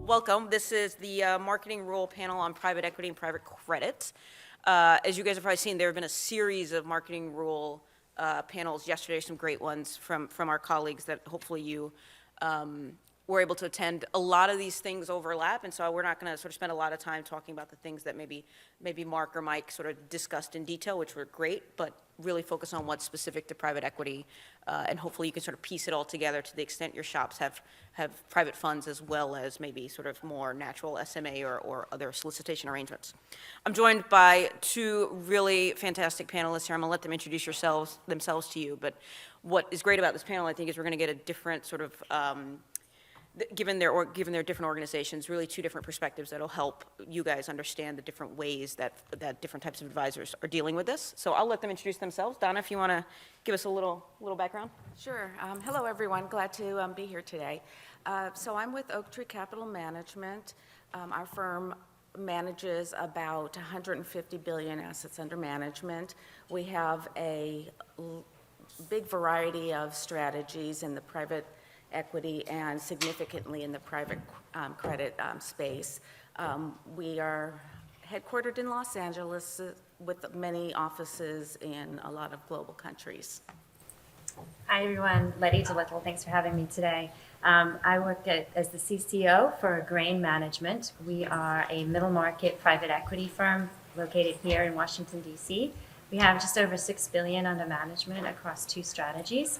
welcome. This is the Marketing Rule Panel on Private Equity and Private Credit. As you guys have probably seen, there have been a series of Marketing Rule panels yesterday, some great ones from our colleagues that hopefully you were able to attend. A lot of these things overlap, and so we're not going to sort of spend a lot of time talking about the things that maybe Mark or Mike sort of discussed in detail, which were great, but really focus on what's specific to private equity, and hopefully you can sort of piece it all together to the extent your shops have private funds as well as maybe sort of more natural SMA or other solicitation arrangements. I'm joined by two really fantastic panelists here. I'm going to let them introduce themselves to you, but what is great about this panel, I think, is we're going to get a different sort of given their different organizations, really two different perspectives that'll help you guys understand the different ways that different types of advisors are dealing with this. So I'll let them introduce themselves. Donna, if you want to give us a little background. Sure. Hello, everyone. Glad to be here today. So I'm with Oak Tree Capital Management. Our firm manages about 150 billion assets under management. We have a big variety of strategies in the private equity and significantly in the private credit space. We are headquartered in Los Angeles with many offices in a lot of global countries. Hi everyone, Letty DeLittle, thanks for having me today. I work as the CCO for Grain Management. We are a middle market private equity firm located here in Washington, D.C. We have just over $6 billion under management across two strategies.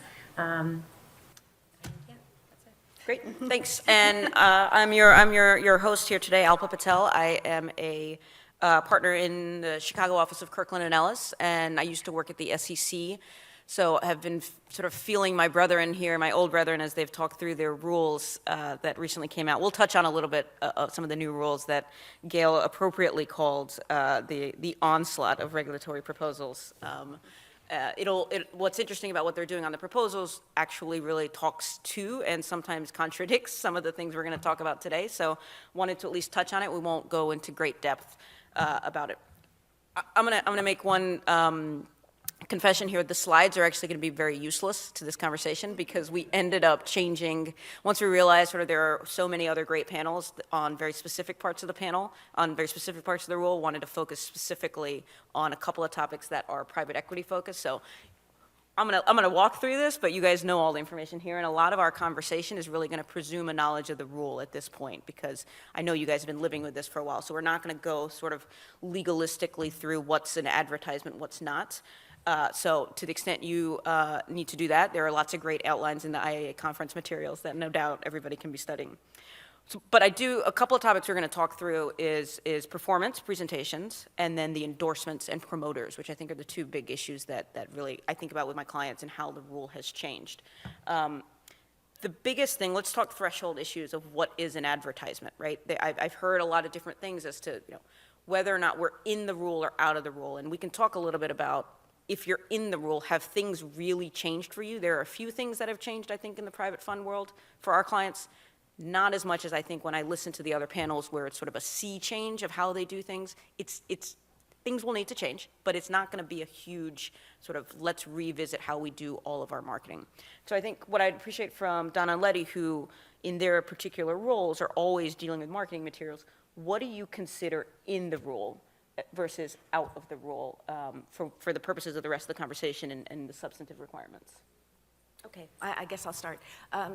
Great, thanks. And I'm your host here today, Alpa Patel. I am a partner in the Chicago office of Kirkland & Ellis, and I used to work at the SEC. So I have been sort of feeling my brethren here, my old brethren, as they've talked through their rules that recently came out. We'll touch on a little bit of some of the new rules that Gail appropriately called the onslaught of regulatory proposals. What's interesting about what they're doing on the proposals actually really talks to and sometimes contradicts some of the things we're going to talk about today. So wanted to at least touch on it. We won't go into great depth about it. I'm gonna make one confession here. The slides are actually going to be very useless to this conversation because we ended up changing, once we realized sort of there are so many other great panels on very specific parts of the panel, on very specific parts of the rule, wanted to focus specifically on a couple of topics that are private equity focused. So I'm gonna walk through this, but you guys know all the information here, and a lot of our conversation is really going to presume a knowledge of the rule at this point, because I know you guys have been living with this for a while, so we're not going to go sort of legalistically through what's an advertisement, what's not. So to the extent you need to do that, there are lots of great outlines in the IAA conference materials that no doubt everybody can be studying. So, but a couple of topics we're going to talk through is performance, presentations, and then the endorsements and promoters, which I think are the two big issues that really I think about with my clients and how the rule has changed. The biggest thing, let's talk threshold issues of what is an advertisement, right? I've heard a lot of different things as to whether or not we're in the rule or out of the rule, and we can talk a little bit about if you're in the rule, have things really changed for you? There are a few things that have changed, I think, in the private fund world for our clients. Not as much as I think when I listen to the other panels where it's sort of a sea change of how they do things. Things will need to change, but it's not going to be a huge sort of let's revisit how we do all of our marketing. So I think what I'd appreciate from Donna and Letty, who in their particular roles are always dealing with marketing materials, what do you consider in the rule versus out of the rule for the purposes of the rest of the conversation and the substantive requirements? Okay, I guess I'll start.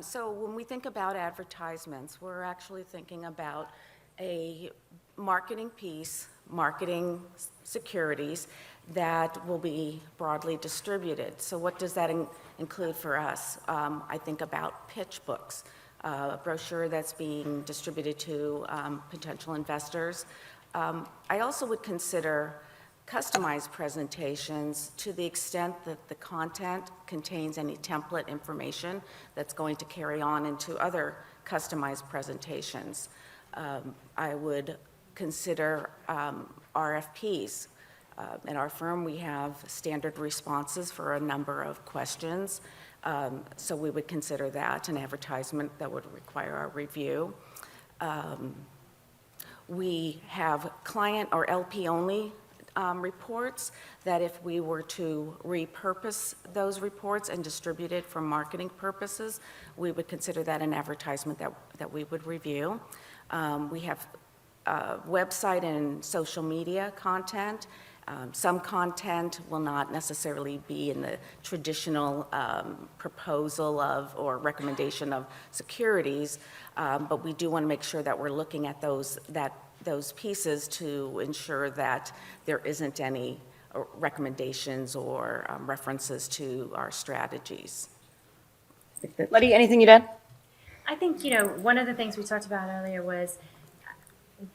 So when we think about advertisements, we're actually thinking about a marketing piece, marketing securities that will be broadly distributed. So what does that include for us? I think about pitch books, a brochure that's being distributed to potential investors. I also would consider customized presentations to the extent that the content contains any template information that's going to carry on into other customized presentations. I would consider RFPs. In our firm, we have standard responses for a number of questions, so we would consider that an advertisement that would require our review. We have client or LP-only reports that if we were to repurpose those reports and distribute it for marketing purposes, we would consider that an advertisement that we would review. We have website and social media content. Some content will not necessarily be in the traditional proposal of or recommendation of securities, but we do want to make sure that we're looking at those pieces to ensure that there isn't any recommendations or references to our strategies. Letty, anything you'd add? I think, one of the things we talked about earlier was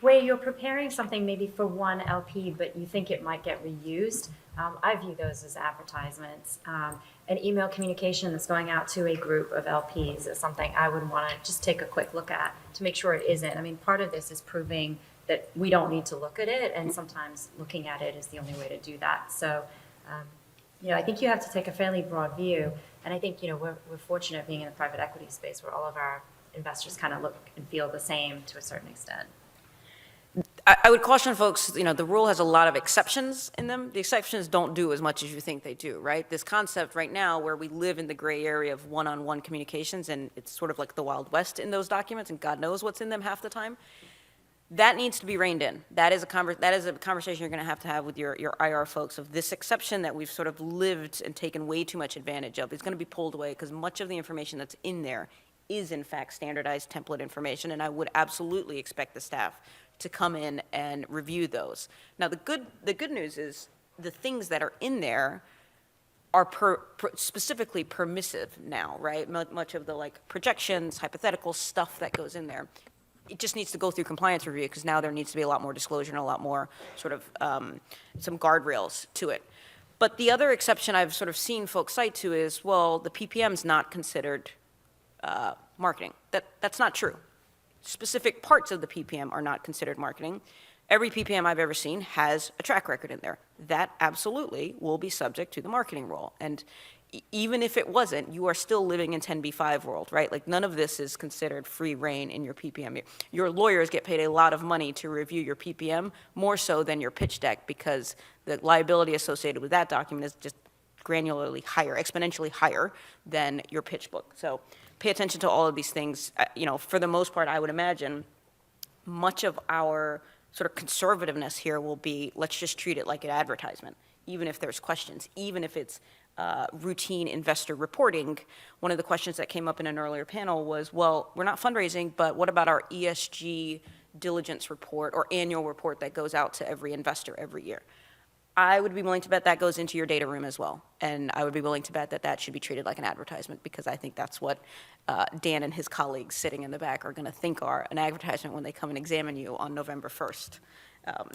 where you're preparing something maybe for one LP, but you think it might get reused. I view those as advertisements. An email communication that's going out to a group of LPs is something I would want to just take a quick look at to make sure it isn't. I mean, part of this is proving that we don't need to look at it, and sometimes looking at it is the only way to do that. So, I think you have to take a fairly broad view, and I think, we're fortunate being in the private equity space where all of our investors kind of look and feel the same to a certain extent. I would caution folks, the rule has a lot of exceptions in them. The exceptions don't do as much as you think they do, right? This concept right now where we live in the gray area of one-on-one communications, and it's sort of like the Wild West in those documents, and God knows what's in them half the time, that needs to be reined in. That is a conversation you're going to have with your IR folks of this exception that we've sort of lived and taken way too much advantage of. It's going to be pulled away because much of the information that's in there is in fact standardized template information, and I would absolutely expect the staff to come in and review those. Now, the good news is the things that are in there are specifically permissive now, right? Much of the projections, hypothetical stuff that goes in there, it just needs to go through compliance review because now there needs to be a lot more disclosure and a lot more sort of some guardrails to it. But the other exception I've sort of seen folks cite to is, well, the PPM's not considered marketing. That's not true. Specific parts of the PPM are not considered marketing. Every PPM I've ever seen has a track record in there. That absolutely will be subject to the marketing rule. And even if it wasn't, you are still living in 10b-5 world, right? None of this is considered free reign in your PPM. Your lawyers get paid a lot of money to review your PPM, more so than your pitch deck, because the liability associated with that document is just granularly higher, exponentially higher than your pitch book. So pay attention to all of these things. For the most part, I would imagine much of our sort of conservativeness here will be, let's just treat it like an advertisement, even if there's questions, even if it's routine investor reporting. One of the questions that came up in an earlier panel was, well, we're not fundraising, but what about our ESG diligence report or annual report that goes out to every investor every year? I would be willing to bet that goes into your data room as well. And I would be willing to bet that that should be treated like an advertisement, because I think that's what Dan and his colleagues sitting in the back are going to think are an advertisement when they come and examine you on November 1st,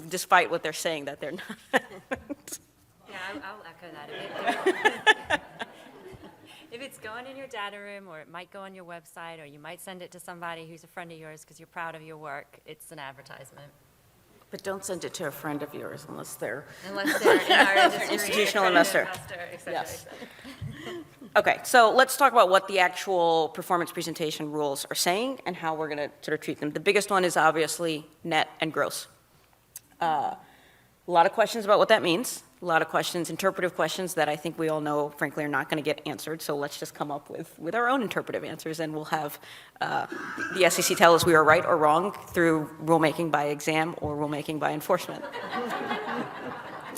despite what they're saying that they're not. Yeah, I'll echo that. If it's going in your data room, or it might go on your website, or you might send it to somebody who's a friend of yours because you're proud of your work, it's an advertisement. But don't send it to a friend of yours unless they're Unless they're in our industry. Institutional friend investor. et cetera, Yes. et cetera. Okay, so let's talk about what the actual performance presentation rules are saying and how we're going to sort of treat them. The biggest one is obviously net and gross. A lot of questions about what that means. A lot of questions, interpretive questions that I think we all know, frankly, are not going to get answered. So let's just come up with our own interpretive answers, and we'll have the SEC tell us we are right or wrong through rulemaking by exam or rulemaking by enforcement.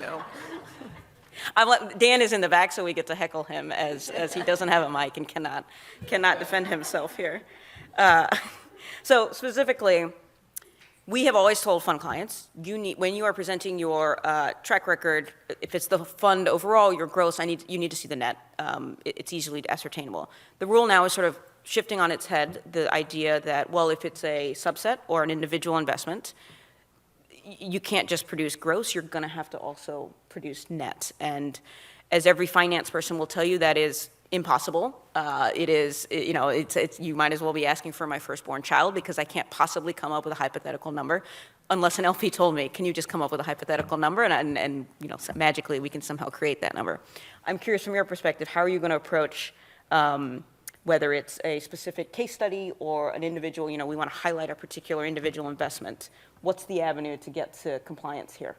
No. Dan is in the back, so we get to heckle him as he doesn't have a mic and cannot defend himself here. So specifically, we have always told fund clients, when you are presenting your track record, if it's the fund overall, your gross, you need to see the net. It's easily ascertainable. The rule now is sort of shifting on its head the idea that, well, if it's a subset or an individual investment, you can't just produce gross, you're going to have to also produce net. And as every finance person will tell you, that is impossible. It is, you might as well be asking for my firstborn child, because I can't possibly come up with a hypothetical number unless an LP told me, can you just come up with a hypothetical number? And magically we can somehow create that number. I'm curious from your perspective, how are you going to approach whether it's a specific case study or an individual, we want to highlight a particular individual investment. What's the avenue to get to compliance here?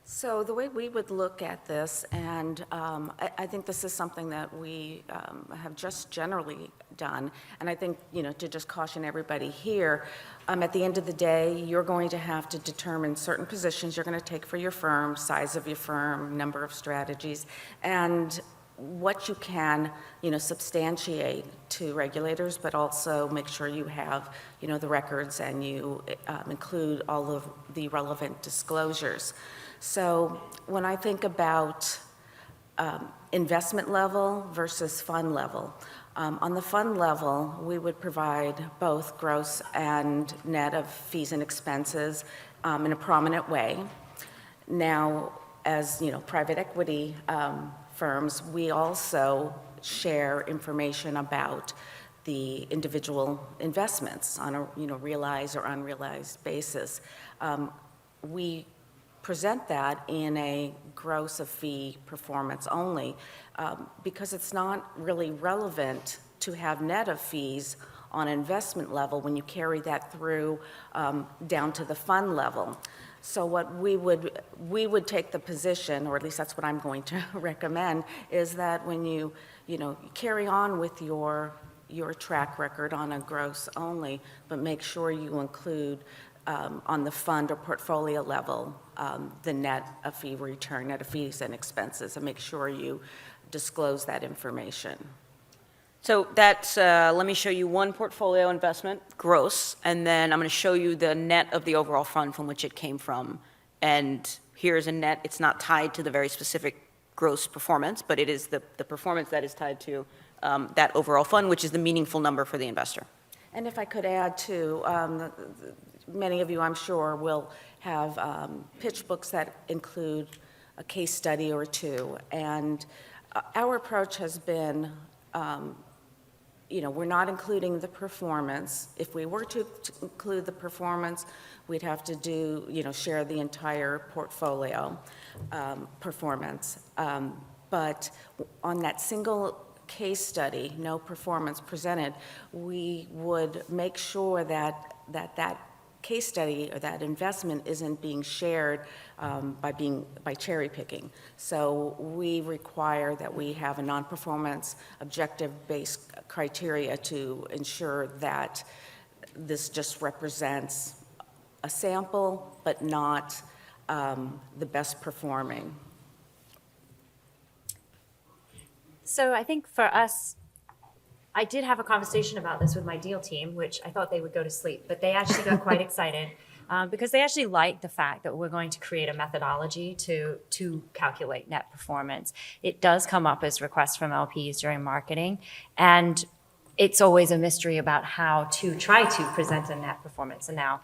So the way we would look at this, and I think this is something that we have just generally done, and I think, to just caution everybody here, at the end of the day, you're going to have to determine certain positions you're going to take for your firm, size of your firm, number of strategies, and what you can, substantiate to regulators, but also make sure you have, the records and you include all of the relevant disclosures. So when I think about investment level versus fund level, on the fund level, we would provide both gross and net of fees and expenses in a prominent way. Now, as private equity firms, we also share information about the individual investments on a realized or unrealized basis. We present that in a gross of fee performance only because it's not really relevant to have net of fees on investment level when you carry that through down to the fund level. So what we would take the position, or at least that's what I'm going to recommend, is that when you carry on with your track record on a gross only, but make sure you include on the fund or portfolio level the net of fee return, net of fees and expenses, and make sure you disclose that information. So that's, let me show you one portfolio investment, gross, and then I'm going to show you the net of the overall fund from which it came from. And here's a net. It's not tied to the very specific gross performance, but it is the performance that is tied to that overall fund, which is the meaningful number for the investor. And if I could add to, many of you, I'm sure, will have pitch books that include a case study or two. And our approach has been, we're not including the performance. If we were to include the performance, we'd have to share the entire portfolio performance. But on that single case study, no performance presented, we would make sure that case study or that investment isn't being shared by cherry picking. So we require that we have a non-performance objective-based criteria to ensure that this just represents a sample, but not the best performing. So I think for us, I did have a conversation about this with my deal team, which I thought they would go to sleep, but they actually got quite excited because they actually like the fact that we're going to create a methodology to calculate net performance. It does come up as requests from LPs during marketing, and it's always a mystery about how to try to present a net performance. And now,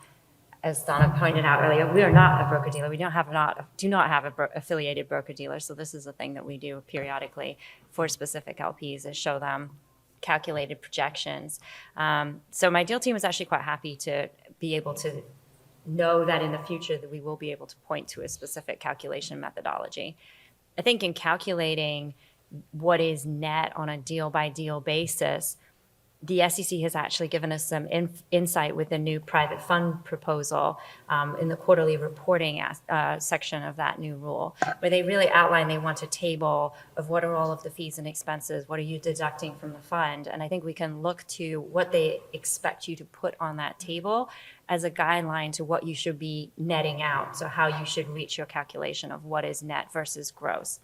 as Donna pointed out earlier, we are not a broker-dealer. We do not have an affiliated broker-dealer, so this is a thing that we do periodically for specific LPs is show them calculated projections. So my deal team is actually quite happy to be able to know that in the future that we will be able to point to a specific calculation methodology. I think in calculating what is net on a deal-by-deal basis, the SEC has actually given us some insight with the new private fund proposal in the quarterly reporting section of that new rule, where they really outline they want a table of what are all of the fees and expenses, what are you deducting from the fund, and I think we can look to what they expect you to put on that table as a guideline to what you should be netting out, so how you should reach your calculation of what is net versus gross.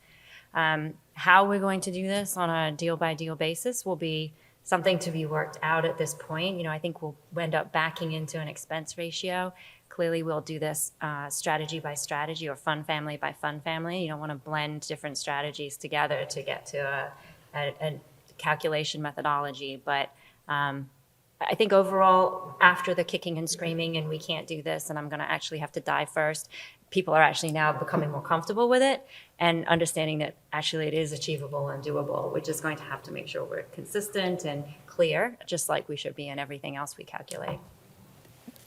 How we're going to do this on a deal-by-deal basis will be something to be worked out at this point. I think we'll end up backing into an expense ratio. Clearly, we'll do this strategy by strategy or fund family by fund family. You don't want to blend different strategies together to get to a calculation methodology. But I think overall, after the kicking and screaming and we can't do this and I'm going to actually have to die first, people are actually now becoming more comfortable with it and understanding that actually it is achievable and doable. We're just going to have to make sure we're consistent and clear, just like we should be in everything else we calculate.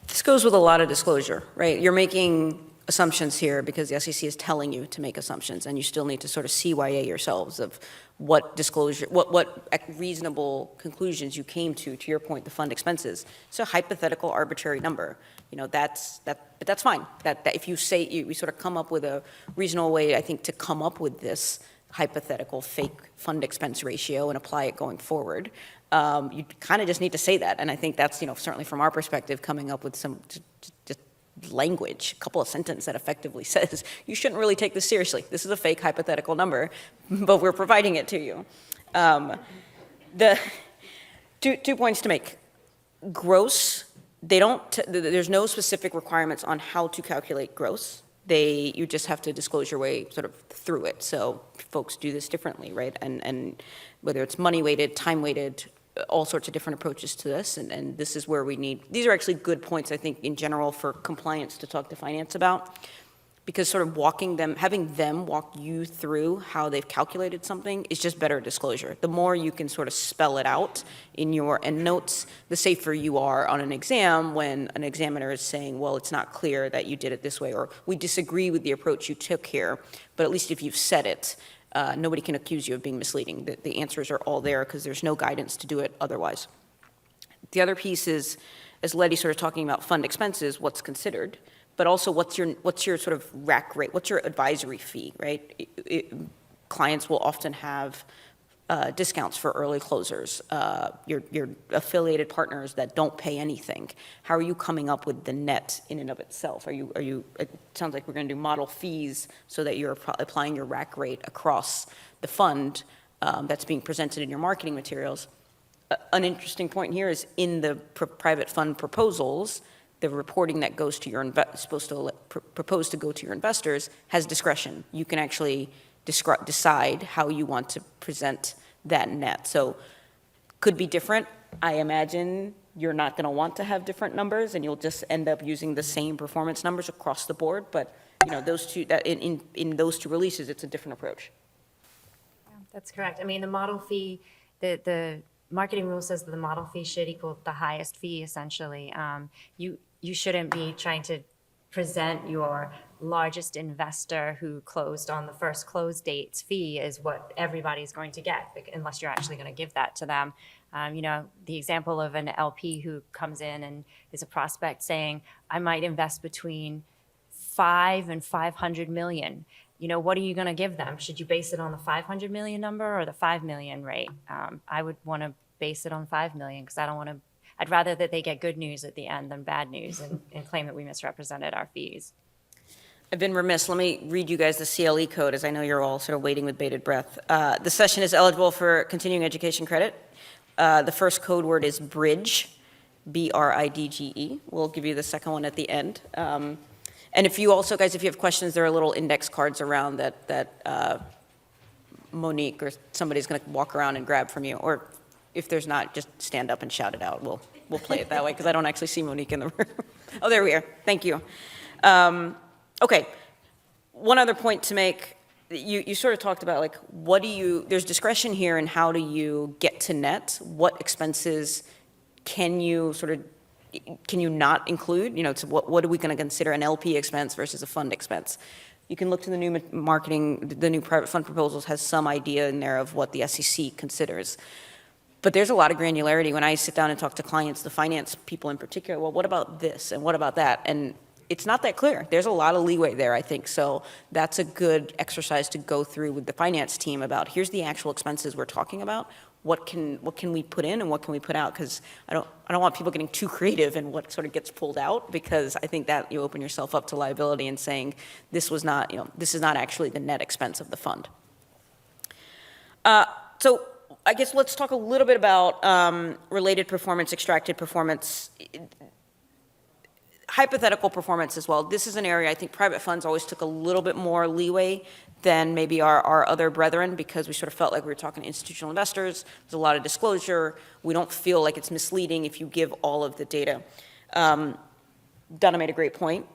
This goes with a lot of disclosure, right? You're making assumptions here because the SEC is telling you to make assumptions, and you still need to sort of CYA yourselves of what disclosure, what reasonable conclusions you came to your point, the fund expenses. It's a hypothetical arbitrary number. but that's fine. That if you say, we sort of come up with a reasonable way, I think, to come up with this hypothetical fake fund expense ratio and apply it going forward. You kind of just need to say that. And I think that's, certainly from our perspective, coming up with some just language, a couple of sentences that effectively says, you shouldn't really take this seriously. This is a fake hypothetical number, but we're providing it to you. The two points to make. Gross, there's no specific requirements on how to calculate gross. You just have to disclose your way sort of through it. So folks do this differently, right? And whether it's money weighted, time weighted, all sorts of different approaches to this. And this is where these are actually good points, I think, in general for compliance to talk to finance about. Because sort of having them walk you through how they've calculated something is just better disclosure. The more you can sort of spell it out in your endnotes, the safer you are on an exam when an examiner is saying, well, it's not clear that you did it this way, or we disagree with the approach you took here, but at least if you've said it, nobody can accuse you of being misleading. The answers are all there because there's no guidance to do it otherwise. The other piece is, as Letty sort of talking about fund expenses, what's considered, but also what's your sort of rack rate, what's your advisory fee, right? Clients will often have discounts for early closers, your affiliated partners that don't pay anything. How are you coming up with the net in and of itself? It sounds like we're going to do model fees so that you're applying your rack rate across the fund that's being presented in your marketing materials. An interesting point here is in the private fund proposals, the reporting that goes to proposed to go to your investors has discretion. You can actually decide how you want to present that net. So could be different. I imagine you're not going to want to have different numbers, and you'll just end up using the same performance numbers across the board. But those two in those two releases, it's a different approach. Yeah, that's correct. I mean, the model fee, the marketing rule says that the model fee should equal the highest fee, essentially. You shouldn't be trying to present your largest investor who closed on the first close date's fee as what everybody's going to get, unless you're actually going to give that to them. The example of an LP who comes in and is a prospect saying, I might invest between 5 and 500 million. What are you going to give them? Should you base it on the 500 million number or the 5 million rate? I would want to base it on 5 million because I'd rather that they get good news at the end than bad news and claim that we misrepresented our fees. I've been remiss. Let me read you guys the CLE code, as I know you're all sort of waiting with bated breath. The session is eligible for continuing education credit. The first code word is bridge, BRIDGE. We'll give you the second one at the end. And if you also, guys, if you have questions, there are little index cards around that Monique or somebody's going to walk around and grab from you. Or if there's not, just stand up and shout it out. We'll play it that way because I don't actually see Monique in the room. Oh, there we are. Thank you. Okay. One other point to make. You sort of talked about there's discretion here in how do you get to net? What expenses can you not include? So what are we going to consider an LP expense versus a fund expense? You can look to the new the new private fund proposals has some idea in there of what the SEC considers. But there's a lot of granularity when I sit down and talk to clients, the finance people in particular. Well, what about this and what about that? And it's not that clear. There's a lot of leeway there, I think. So that's a good exercise to go through with the finance team about here's the actual expenses we're talking about. What can we put in and what can we put out? Because I don't want people getting too creative in what sort of gets pulled out, because I think that you open yourself up to liability and saying this is not actually the net expense of the fund. So I guess let's talk a little bit about related performance, extracted performance, hypothetical performance as well. This is an area I think private funds always took a little bit more leeway than maybe our other brethren, because we sort of felt like we were talking to institutional investors. There's a lot of disclosure. We don't feel like it's misleading if you give all of the data. Donna made a great point.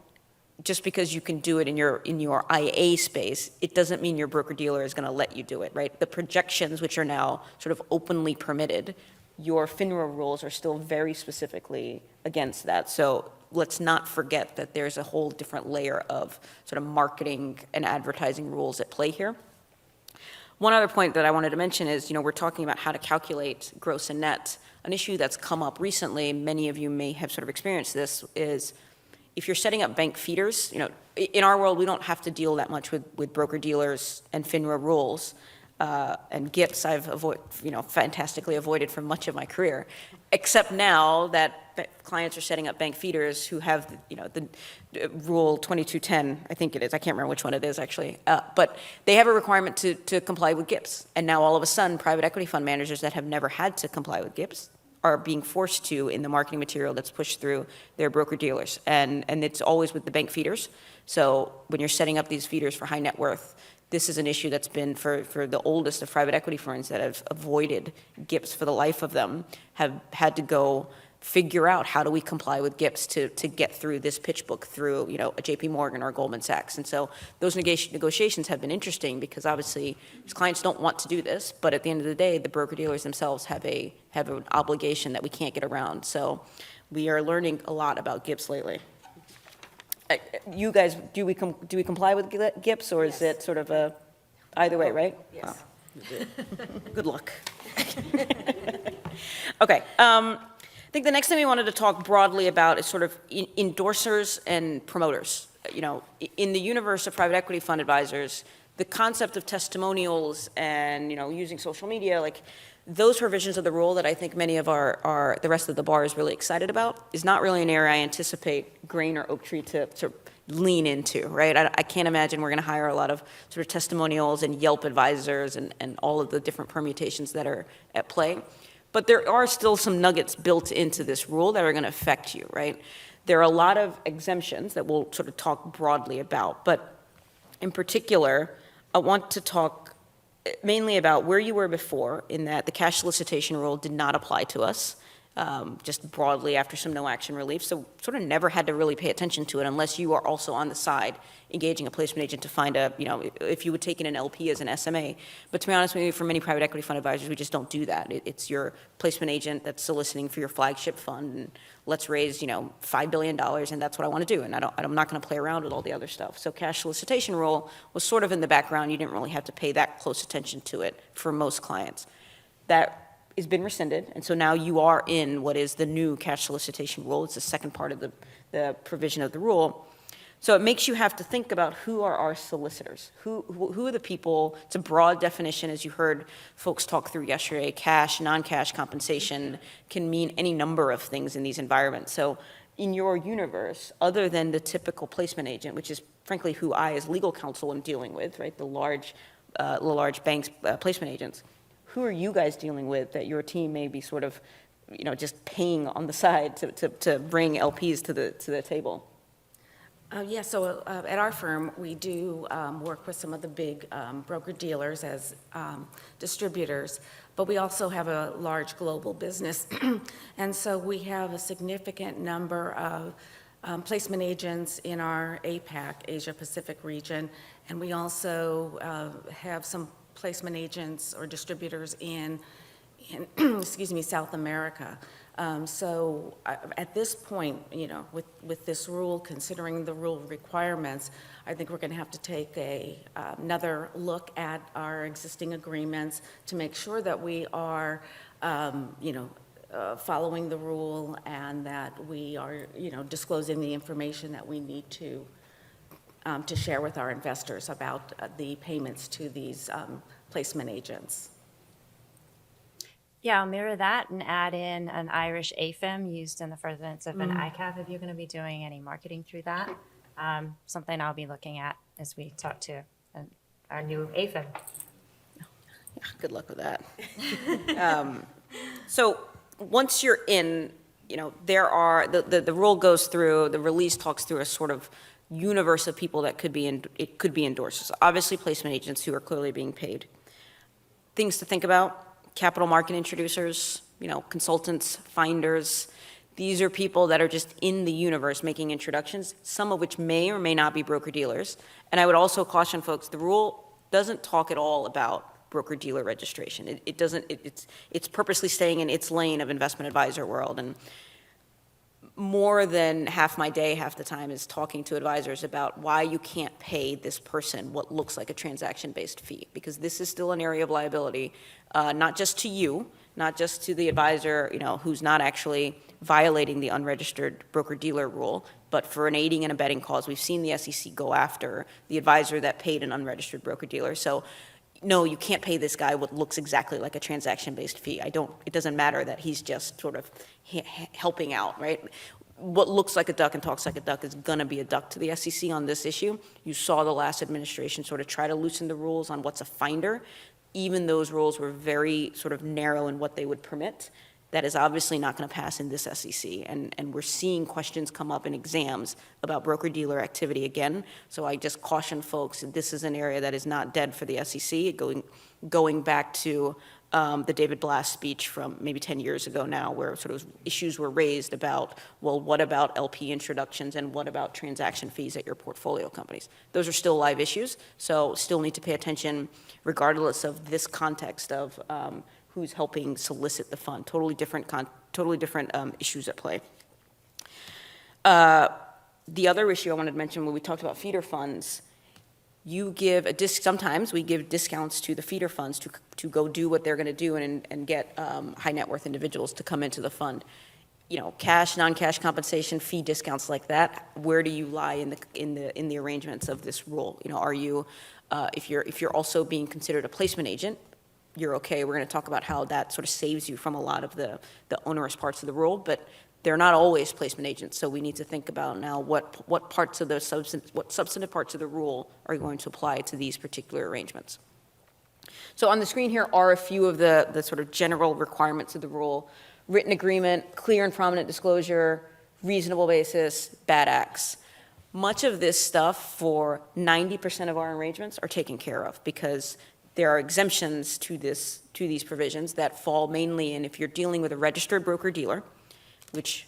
Just because you can do it in your IA space, it doesn't mean your broker-dealer is going to let you do it, right? The projections, which are now sort of openly permitted, your FINRA rules are still very specifically against that. So let's not forget that there's a whole different layer of sort of marketing and advertising rules at play here. One other point that I wanted to mention is, we're talking about how to calculate gross and net. An issue that's come up recently, many of you may have sort of experienced this, is if you're setting up bank feeders, in our world, we don't have to deal that much with broker-dealers and FINRA rules. And GIPS I've fantastically avoided for much of my career, except now that clients are setting up bank feeders who have, the Rule 2210, I think it is, I can't remember which one it is actually, but they have a requirement to comply with GIPS. And now all of a sudden, private equity fund managers that have never had to comply with GIPS are being forced to in the marketing material that's pushed through their broker-dealers. And it's always with the bank feeders. So when you're setting up these feeders for high net worth, this is an issue that's been for the oldest of private equity firms that have avoided GIPS for the life of them, have had to go figure out how do we comply with GIPS to get through this pitch book through, a JP Morgan or Goldman Sachs. And so those negotiations have been interesting because obviously these clients don't want to do this, but at the end of the day, the broker-dealers themselves have an obligation that we can't get around. So we are learning a lot about GIPS lately. You guys, do we comply with GIPS, or is it sort of either way, right? Yes. Wow. Good luck. Okay. I think the next thing we wanted to talk broadly about is sort of endorsers and promoters. In the universe of private equity fund advisors, the concept of testimonials and, using social media, like those provisions of the rule that I think many of the rest of the bar is really excited about is not really an area I anticipate Grain or Oaktree to lean into, right? I can't imagine we're going to hire a lot of sort of testimonials and Yelp advisors and all of the different permutations that are at play. But there are still some nuggets built into this rule that are going to affect you, right? There are a lot of exemptions that we'll sort of talk broadly about, but in particular, I want to talk mainly about where you were before, in that the cash solicitation rule did not apply to us, just broadly after some no action relief. So sort of never had to really pay attention to it unless you are also on the side engaging a placement agent to find if you would take in an LP as an SMA. But to be honest with you, for many private equity fund advisors, we just don't do that. It's your placement agent that's soliciting for your flagship fund, and let's raise, $5 billion, and that's what I want to do. And I'm not going to play around with all the other stuff. So cash solicitation rule was sort of in the background. You didn't really have to pay that close attention to it for most clients. That has been rescinded, and so now you are in what is the new cash solicitation rule. It's the second part of the provision of the rule. So it makes you have to think about who are our solicitors? Who are the people? It's a broad definition, as you heard folks talk through yesterday. Cash, non-cash compensation can mean any number of things in these environments. So in your universe, other than the typical placement agent, which is frankly who I as legal counsel am dealing with, right, the large banks, placement agents, who are you guys dealing with that your team may be sort of, just paying on the side to bring LPs to the table? So at our firm, we do work with some of the big broker-dealers as distributors, but we also have a large global business. And so we have a significant number of placement agents in our APAC, Asia Pacific region, and we also have some placement agents or distributors in South America. So at this point, with this rule, considering the rule requirements, I think we're going to have to take another look at our existing agreements to make sure that we are, following the rule and that we are, disclosing the information that we need to share with our investors about the payments to these placement agents. Yeah, I'll mirror that and add in an Irish AFIM used in the furtherance of an ICAV if you're going to be doing any marketing through that. Something I'll be looking at as we talk to our new AFIM. Good luck with that. So once you're in, there are, the rule goes through, the release talks through a sort of universe of people that could be endorsers. Obviously, placement agents who are clearly being paid. Things to think about: capital market introducers, consultants, finders. These are people that are just in the universe making introductions, some of which may or may not be broker-dealers. And I would also caution folks, the rule doesn't talk at all about broker-dealer registration. It's purposely staying in its lane of investment advisor world. And more than half my day, half the time, is talking to advisors about why you can't pay this person what looks like a transaction-based fee, because this is still an area of liability, not just to you, not just to the advisor, who's not actually violating the unregistered broker-dealer rule, but for an aiding and abetting cause. We've seen the SEC go after the advisor that paid an unregistered broker-dealer. So, no, you can't pay this guy what looks exactly like a transaction-based fee. It doesn't matter that he's just sort of helping out, right? What looks like a duck and talks like a duck is going to be a duck to the SEC on this issue. You saw the last administration sort of try to loosen the rules on what's a finder. Even those rules were very sort of narrow in what they would permit. That is obviously not going to pass in this SEC. And we're seeing questions come up in exams about broker-dealer activity again. So I just caution folks, this is an area that is not dead for the SEC. Going back to the David Blass speech from maybe 10 years ago now, where sort of issues were raised about, well, what about LP introductions and what about transaction fees at your portfolio companies? Those are still live issues, so still need to pay attention regardless of this context of who's helping solicit the fund. Totally different issues at play. The other issue I wanted to mention when we talked about feeder funds, sometimes we give discounts to the feeder funds to go do what they're going to do and get high net worth individuals to come into the fund. Cash, non-cash compensation, fee discounts like that. Where do you lie in the arrangements of this rule? Are you, if you're also being considered a placement agent, you're okay. We're going to talk about how that sort of saves you from a lot of the onerous parts of the rule, but they're not always placement agents, so we need to think about now what parts of what substantive parts of the rule are going to apply to these particular arrangements. So on the screen here are a few of the sort of general requirements of the rule: written agreement, clear and prominent disclosure, reasonable basis, bad acts. Much of this stuff for 90% of our arrangements are taken care of because there are exemptions to these provisions that fall mainly in if you're dealing with a registered broker-dealer, which,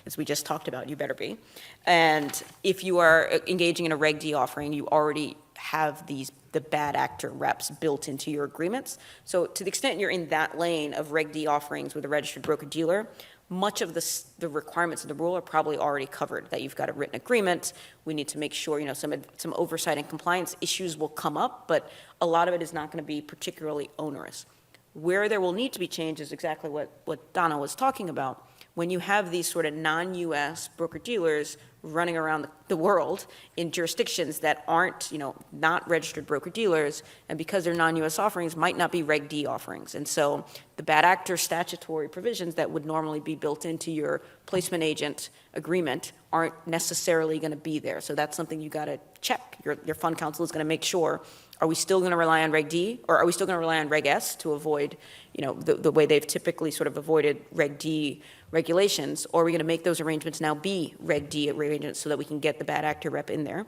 as we just talked about, you better be. And if you are engaging in a Reg D offering, you already have the bad actor reps built into your agreements. So to the extent you're in that lane of Reg D offerings with a registered broker-dealer, much of the requirements of the rule are probably already covered, that you've got a written agreement. We need to make sure, some oversight and compliance issues will come up, but a lot of it is not going to be particularly onerous. Where there will need to be change is exactly what Donna was talking about. When you have these sort of non-US broker-dealers running around the world in jurisdictions that aren't, not registered broker-dealers, and because they're non-US offerings, might not be Reg D offerings. And so the bad actor statutory provisions that would normally be built into your placement agent agreement aren't necessarily going to be there. So that's something you got to check. Your fund counsel is going to make sure, are we still going to rely on Reg D, or are we still going to rely on Reg S to avoid, the way they've typically sort of avoided Reg D regulations, or are we going to make those arrangements now be Reg D arrangements so that we can get the bad actor rep in there?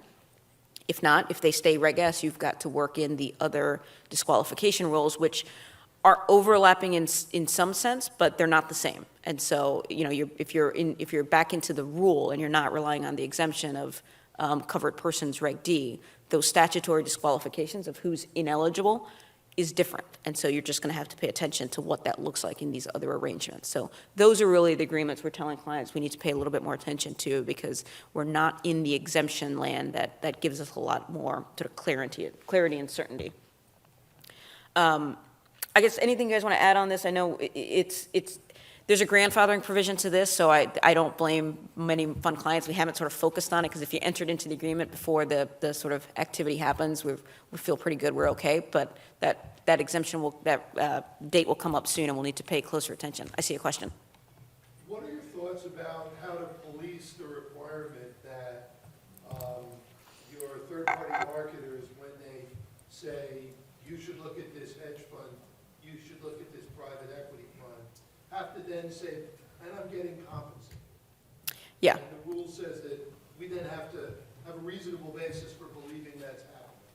If not, if they stay Reg S, you've got to work in the other disqualification rules, which are overlapping in some sense, but they're not the same. And so, if you're back into the rule and you're not relying on the exemption of covered persons Reg D, those statutory disqualifications of who's ineligible is different. And so you're just going to have to pay attention to what that looks like in these other arrangements. So those are really the agreements we're telling clients we need to pay a little bit more attention to, because we're not in the exemption land that gives us a lot more sort of clarity and certainty. I guess anything you guys want to add on this? I know there's a grandfathering provision to this, so I don't blame many fund clients. We haven't sort of focused on it because if you entered into the agreement before the sort of activity happens, we feel pretty good, we're okay. But that exemption date will come up soon, and we'll need to pay closer attention. I see a question. What are your thoughts about how to police the requirement that your third-party marketers, when they say, you should look at this hedge fund, you should look at this private equity fund, have to then say, and I'm getting compensated? Yeah. And the rule says that we then have to have a reasonable basis for believing that's happening.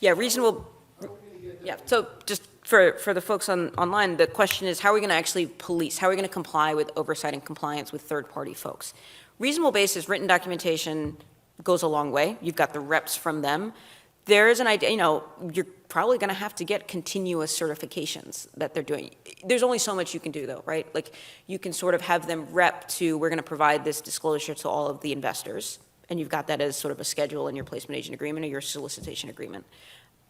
Yeah, reasonable. How are we going to get that? Yeah, so just for the folks online, the question is, how are we going to actually police? How are we going to comply with oversight and compliance with third-party folks? Reasonable basis, written documentation goes a long way. You've got the reps from them. There is an idea, you're probably going to have to get continuous certifications that they're doing. There's only so much you can do, though, right? Like, you can sort of have them rep to, we're going to provide this disclosure to all of the investors, and you've got that as sort of a schedule in your placement agent agreement or your solicitation agreement.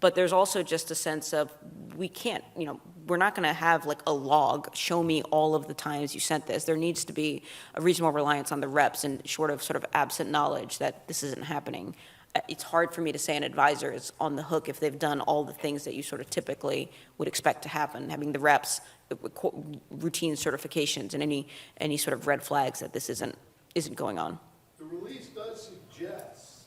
But there's also just a sense of, we can't, we're not going to have like a log, show me all of the times you sent this. There needs to be a reasonable reliance on the reps and sort of absent knowledge that this isn't happening. It's hard for me to say an advisor is on the hook if they've done all the things that you sort of typically would expect to happen, having the reps, routine certifications, and any sort of red flags that this isn't going on. The release does suggest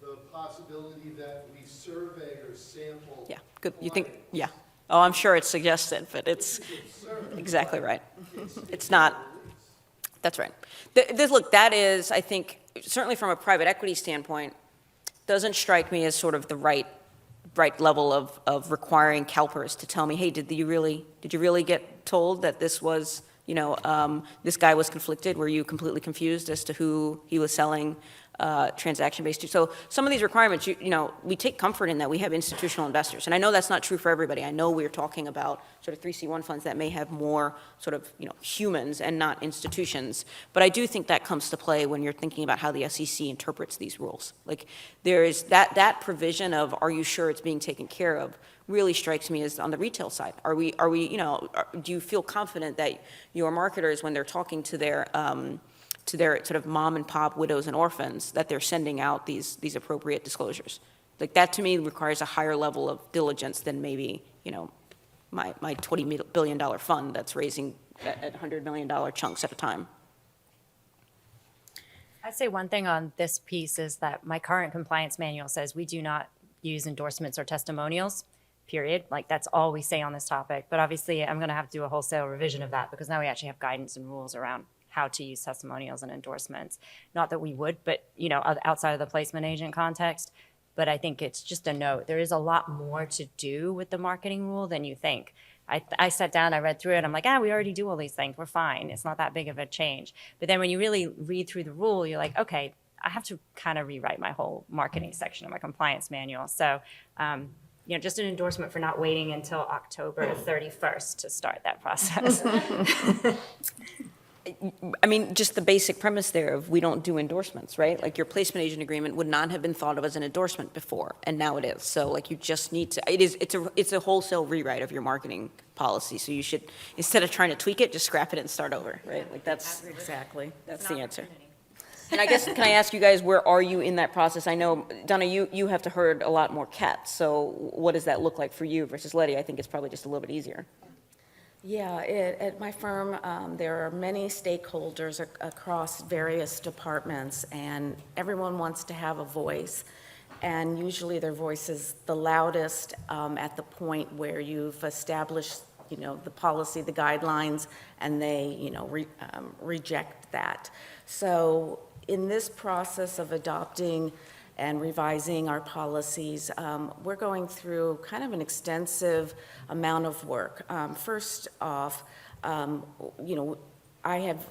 the possibility that we survey or sample. Yeah, good, you think, clients. yeah. Oh, I'm sure it's suggested, but it's Absurd, exactly but right. it's It's not. in the release. That's right. Look, that is, I think, certainly from a private equity standpoint, doesn't strike me as sort of the right level of requiring CalPERS to tell me, hey, did you really get told that this was, this guy was conflicted? Were you completely confused as to who he was selling transaction-based to? So some of these requirements, we take comfort in that we have institutional investors. And I know that's not true for everybody. I know we're talking about sort of 3C1 funds that may have more sort of, humans and not institutions. But I do think that comes to play when you're thinking about how the SEC interprets these rules. Like, there is that provision of, are you sure it's being taken care of, really strikes me as on the retail side. Are we, do you feel confident that your marketers, when they're talking to their sort of mom and pop widows and orphans, that they're sending out these appropriate disclosures? Like, that to me requires a higher level of diligence than maybe, my $20 billion fund that's raising at $100 million chunks at a time. I'd say one thing on this piece is that my current compliance manual says we do not use endorsements or testimonials, period. Like, that's all we say on this topic. But obviously, I'm going to have to do a wholesale revision of that because now we actually have guidance and rules around how to use testimonials and endorsements. Not that we would, but, outside of the placement agent context. But I think it's just a note. There is a lot more to do with the marketing rule than you think. I sat down, I read through it, I'm like, we already do all these things, we're fine. It's not that big of a change. But then when you really read through the rule, you're like, okay, I have to kind of rewrite my whole marketing section of my compliance manual. So, just an endorsement for not waiting until October 31st to start that process. I mean, just the basic premise there of we don't do endorsements, right? Like, your placement agent agreement would not have been thought of as an endorsement before, and now it is. So, like, you just need to, it's a wholesale rewrite of your marketing policy. So you should, instead of trying to tweak it, just scrap it and start over, right? Like, that's Exactly. the answer. And I guess, can I ask you guys, where are you in that process? I know, Donna, you have to herd a lot more cats. So what does that look like for you versus Letty? I think it's probably just a little bit easier. Yeah, at my firm, there are many stakeholders across various departments, and everyone wants to have a voice. And usually their voice is the loudest at the point where you've established, the policy, the guidelines, and they, reject that. So in this process of adopting and revising our policies, we're going through kind of an extensive amount of work. First off, I have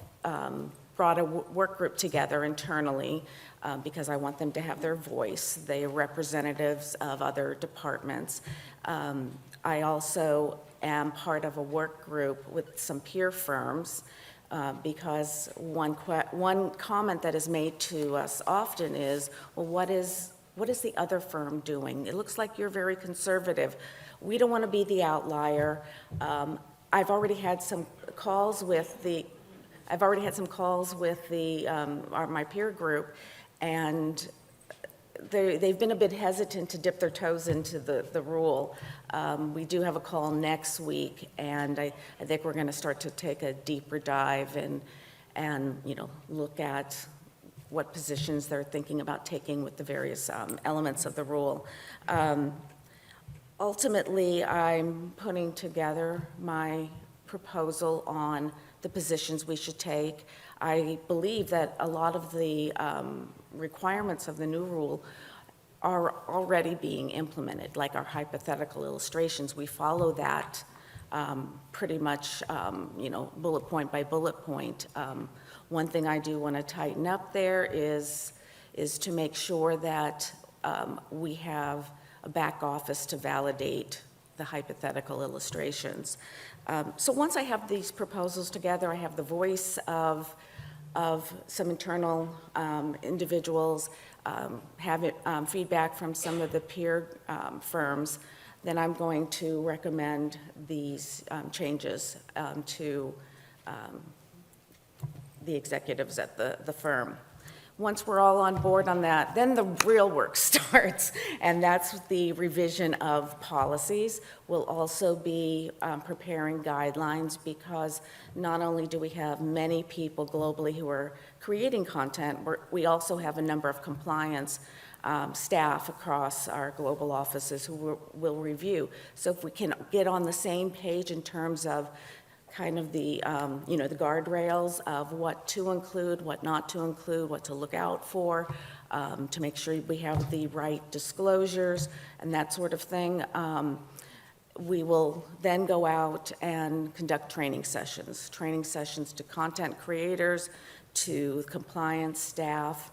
brought a work group together internally because I want them to have their voice. They are representatives of other departments. I also am part of a work group with some peer firms because one comment that is made to us often is, well, what is the other firm doing? It looks like you're very conservative. We don't want to be the outlier. I've already had some calls with my peer group, and they've been a bit hesitant to dip their toes into the rule. We do have a call next week, and I think we're going to start to take a deeper dive and look at what positions they're thinking about taking with the various elements of the rule. Ultimately, I'm putting together my proposal on the positions we should take. I believe that a lot of the requirements of the new rule are already being implemented, like our hypothetical illustrations. We follow that pretty much, bullet point by bullet point. One thing I do want to tighten up there is to make sure that we have a back office to validate the hypothetical illustrations. So once I have these proposals together, I have the voice of some internal individuals. feedback from some of the peer firms, then I'm going to recommend these changes to the executives at the firm. Once we're all on board on that, then the real work starts, and that's the revision of policies. We'll also be preparing guidelines, because not only do we have many people globally who are creating content, we also have a number of compliance staff across our global offices who will review. So if we can get on the same page in terms of kind of the, the guardrails of what to include, what not to include, what to look out for, to make sure we have the right disclosures and that sort of thing. We will then go out and conduct training sessions to content creators, to compliance staff,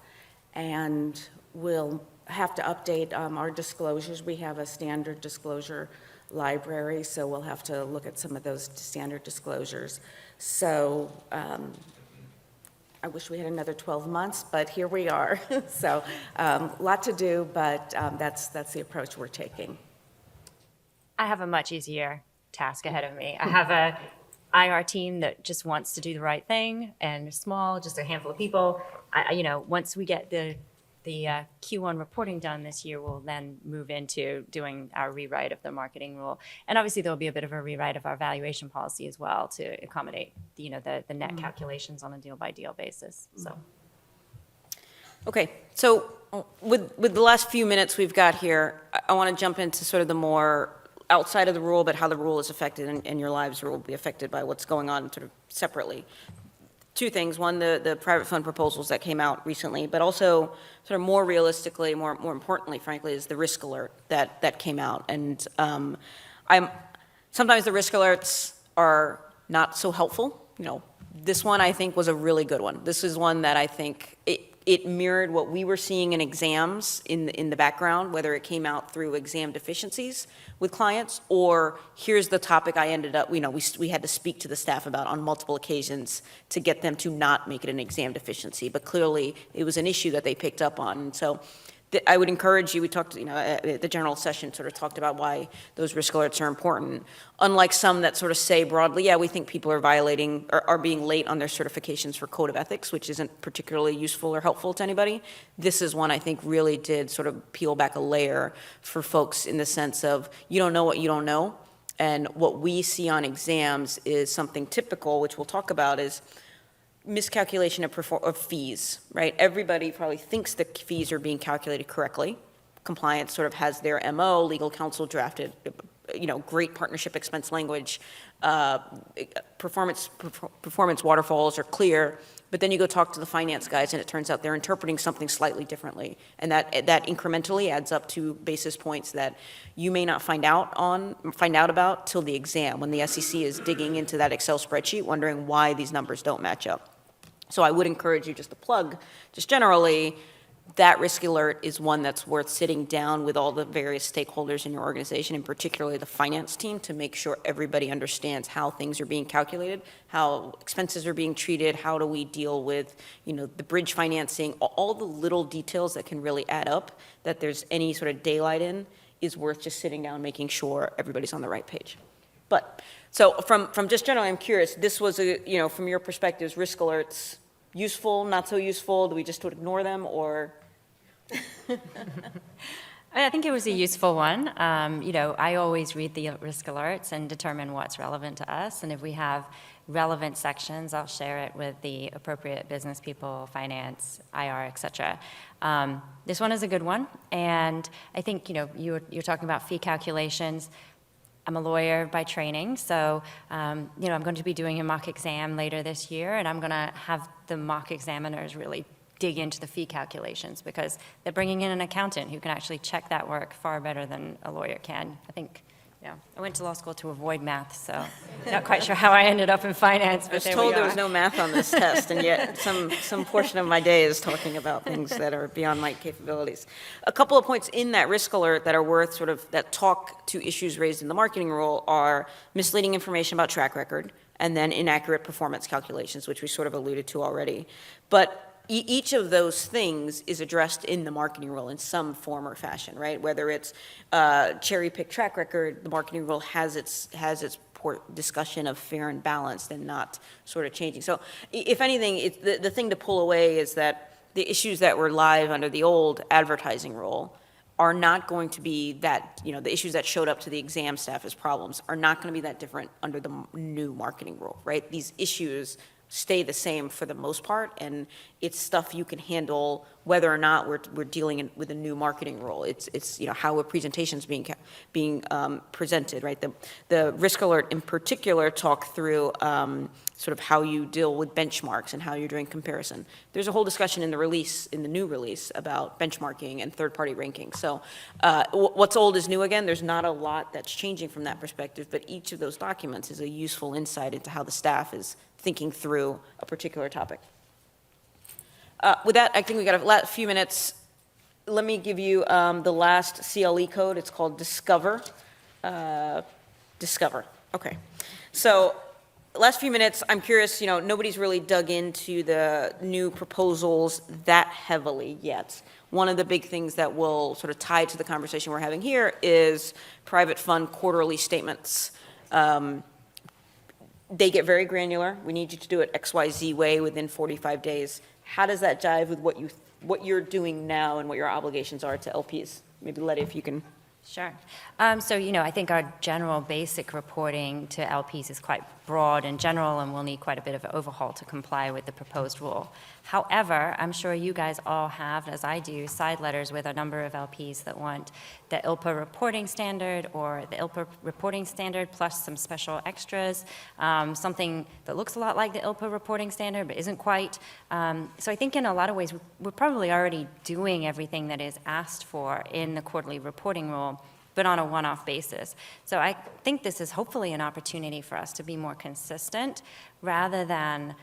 and we'll have to update our disclosures. We have a standard disclosure library, so we'll have to look at some of those standard disclosures. So I wish we had another 12 months, but here we are. So a lot to do, but that's the approach we're taking. I have a much easier task ahead of me. I have a IR team that just wants to do the right thing, and small, just a handful of people. Once we get the Q1 reporting done this year, we'll then move into doing our rewrite of the marketing rule. And obviously, there'll be a bit of a rewrite of our valuation policy as well to accommodate, the net calculations on a deal-by-deal basis, so. Okay, so with the last few minutes we've got here, I want to jump into sort of the more outside of the rule, but how the rule is affected and your lives will be affected by what's going on sort of separately. Two things. One, the private fund proposals that came out recently, but also sort of more realistically, more importantly, frankly, is the risk alert that came out. And sometimes the risk alerts are not so helpful. This one I think was a really good one. This is one that I think it mirrored what we were seeing in exams in the background, whether it came out through exam deficiencies with clients, or here's the topic I ended up, we had to speak to the staff about on multiple occasions to get them to not make it an exam deficiency, but clearly it was an issue that they picked up on. And so I would encourage you, we talked, the general session sort of talked about why those risk alerts are important. Unlike some that sort of say broadly, yeah, we think people are violating, or are being late on their certifications for code of ethics, which isn't particularly useful or helpful to anybody. This is one I think really did sort of peel back a layer for folks in the sense of, you don't know what you don't know. And what we see on exams is something typical, which we'll talk about, is miscalculation of fees, right? Everybody probably thinks the fees are being calculated correctly. Compliance sort of has their MO, legal counsel drafted, great partnership expense language, performance waterfalls are clear, but then you go talk to the finance guys and it turns out they're interpreting something slightly differently. And that incrementally adds up to basis points that you may not find out about till the exam, when the SEC is digging into that Excel spreadsheet, wondering why these numbers don't match up. So I would encourage you just to plug, just generally, that risk alert is one that's worth sitting down with all the various stakeholders in your organization, and particularly the finance team, to make sure everybody understands how things are being calculated, how expenses are being treated, how do we deal with, the bridge financing, all the little details that can really add up, that there's any sort of daylight in, is worth just sitting down and making sure everybody's on the right page. But, so from just generally, I'm curious, this was from your perspectives, risk alerts, useful, not so useful? Do we just ignore them, or? I think it was a useful one. I always read the risk alerts and determine what's relevant to us. And if we have relevant sections, I'll share it with the appropriate business people, finance, IR, et cetera. This one is a good one. And I think, you're talking about fee calculations. I'm a lawyer by training, so I'm going to be doing a mock exam later this year, and I'm going to have the mock examiners really dig into the fee calculations, because they're bringing in an accountant who can actually check that work far better than a lawyer can. I think, I went to law school to avoid math, so not quite sure how I ended up in finance, I but was there told we there are. was no math on this test, and yet some portion of my day is talking about things that are beyond my capabilities. A couple of points in that risk alert that are worth that talk to issues raised in the marketing rule are misleading information about track record, and then inaccurate performance calculations, which we sort of alluded to already. But each of those things is addressed in the marketing rule in some form or fashion, right? Whether it's cherry-pick track record, the marketing rule has its discussion of fair and balanced and not sort of changing. So if anything, the thing to pull away is that the issues that were live under the old advertising rule are not going to be that, the issues that showed up to the exam staff as problems are not going to be that different under the new marketing rule, right? These issues stay the same for the most part, and it's stuff you can handle whether or not we're dealing with a new marketing rule. It's how a presentation's being presented, right? The risk alert in particular talk through sort of how you deal with benchmarks and how you're doing comparison. There's a whole discussion in the new release about benchmarking and third-party ranking. So what's old is new again. There's not a lot that's changing from that perspective, but each of those documents is a useful insight into how the staff is thinking through a particular topic. With that, I think we got a few minutes. Let me give you the last CLE code. It's called Discover. Discover. Okay. So last few minutes, I'm curious, nobody's really dug into the new proposals that heavily yet. One of the big things that will sort of tie to the conversation we're having here is private fund quarterly statements. They get very granular. We need you to do it XYZ way within 45 days. How does that jive with what you're doing now and what your obligations are to LPs? Maybe Letty, if you can. Sure. So, I think our general basic reporting to LPs is quite broad and general, and we'll need quite a bit of an overhaul to comply with the proposed rule. However, I'm sure you guys all have, as I do, side letters with a number of LPs that want the ILPA reporting standard or the ILPA reporting standard plus some special extras, something that looks a lot like the ILPA reporting standard but isn't quite. So I think in a lot of ways, we're probably already doing everything that is asked for in the quarterly reporting rule, but on a one-off basis. So I think this is hopefully an opportunity for us to be more consistent rather than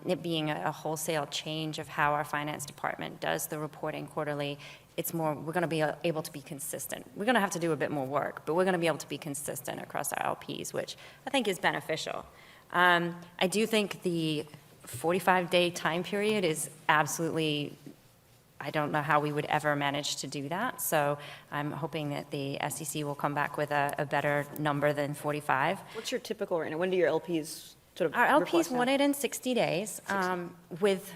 it being a wholesale change of how our finance department does the reporting quarterly. It's more, we're going to be able to be consistent. We're going to have to do a bit more work, but we're going to be able to be consistent across our LPs, which I think is beneficial. I do think the 45-day time period is absolutely, I don't know how we would ever manage to do that. So I'm hoping that the SEC will come back with a better number than 45. What's your typical right now? When do your LPs sort of Our request LPs that? want it in 60 days with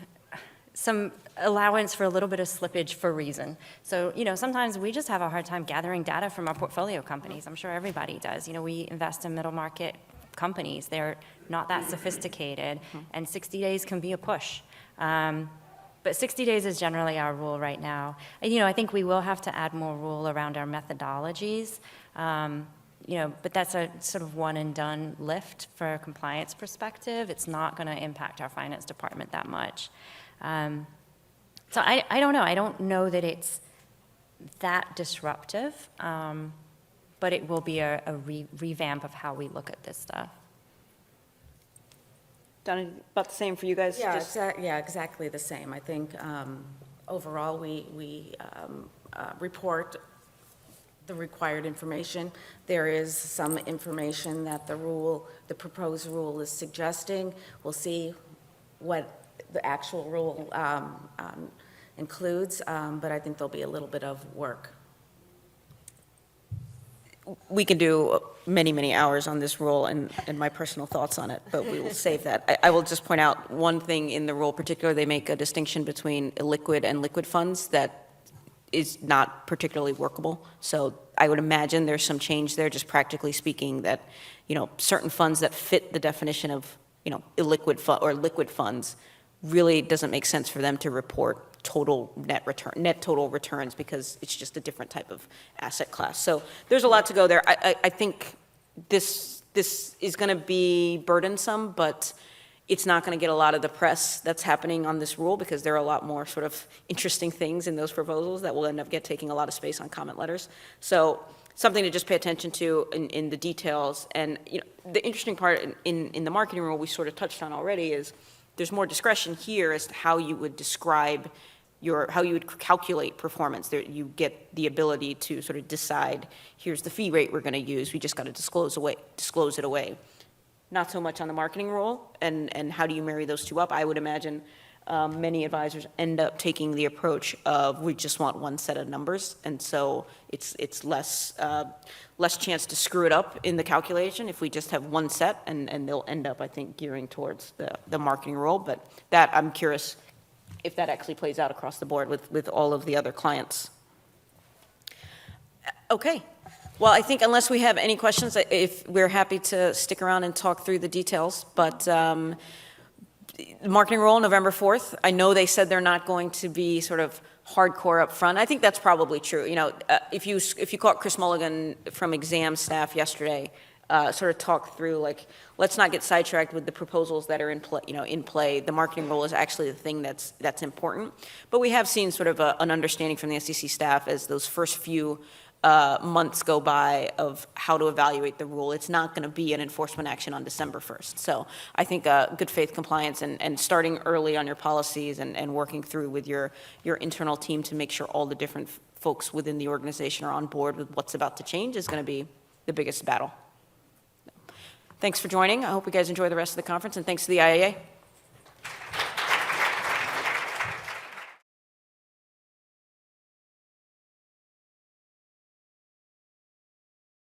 some allowance for a little bit of slippage for reason. So, sometimes we just have a hard time gathering data from our portfolio companies. I'm sure everybody does. We invest in middle market companies. They're not that sophisticated, and 60 days can be a push. But 60 days is generally our rule right now. And, I think we will have to add more rule around our methodologies. But that's a sort of one and done lift for a compliance perspective. It's not going to impact our finance department that much. So I don't know. I don't know that it's that disruptive, but it will be a revamp of how we look at this stuff. Donna, about the same for you guys? Yeah, Just- exactly the same. I think overall, we report the required information. There is some information that the proposed rule is suggesting. We'll see what the actual rule includes, but I think there'll be a little bit of work. We can do many, many hours on this rule and my personal thoughts on it, but we will save that. I will just point out one thing in the rule particular. They make a distinction between illiquid and liquid funds that is not particularly workable. So I would imagine there's some change there, just practically speaking, that, certain funds that fit the definition of, illiquid or liquid funds really doesn't make sense for them to report total net total returns, because it's just a different type of asset class. So there's a lot to go there. I think this is going to be burdensome, but it's not going to get a lot of the press that's happening on this rule, because there are a lot more sort of interesting things in those proposals that will end up taking a lot of space on comment letters. So something to just pay attention to in the details. And the interesting part in the marketing rule we sort of touched on already is there's more discretion here as to how you would describe how you would calculate performance. There, you get the ability to sort of decide, here's the fee rate we're going to use. We just got to disclose it away. Not so much on the marketing rule, and how do you marry those two up? I would imagine many advisors end up taking the approach of, we just want one set of numbers, and so it's less chance to screw it up in the calculation if we just have one set, and they'll end up, I think, gearing towards the marketing role. But that, I'm curious if that actually plays out across the board with all of the other clients. Okay. Well, I think unless we have any questions, if we're happy to stick around and talk through the details, but marketing role, November 4th. I know they said they're not going to be sort of hardcore up front. I think that's probably true. You know, if you caught Chris Mulligan from exam staff yesterday, sort of talk through, like, let's not get sidetracked with the proposals that are in play. The marketing role is actually the thing that's important. But we have seen sort of an understanding from the SEC staff as those first few months go by of how to evaluate the rule. It's not going to be an enforcement action on December 1st. So I think good faith compliance and starting early on your policies and working through with your internal team to make sure all the different folks within the organization are on board with what's about to change is going to be the biggest battle. Thanks for joining. I hope you guys enjoy the rest of the conference, and thanks to the IAA.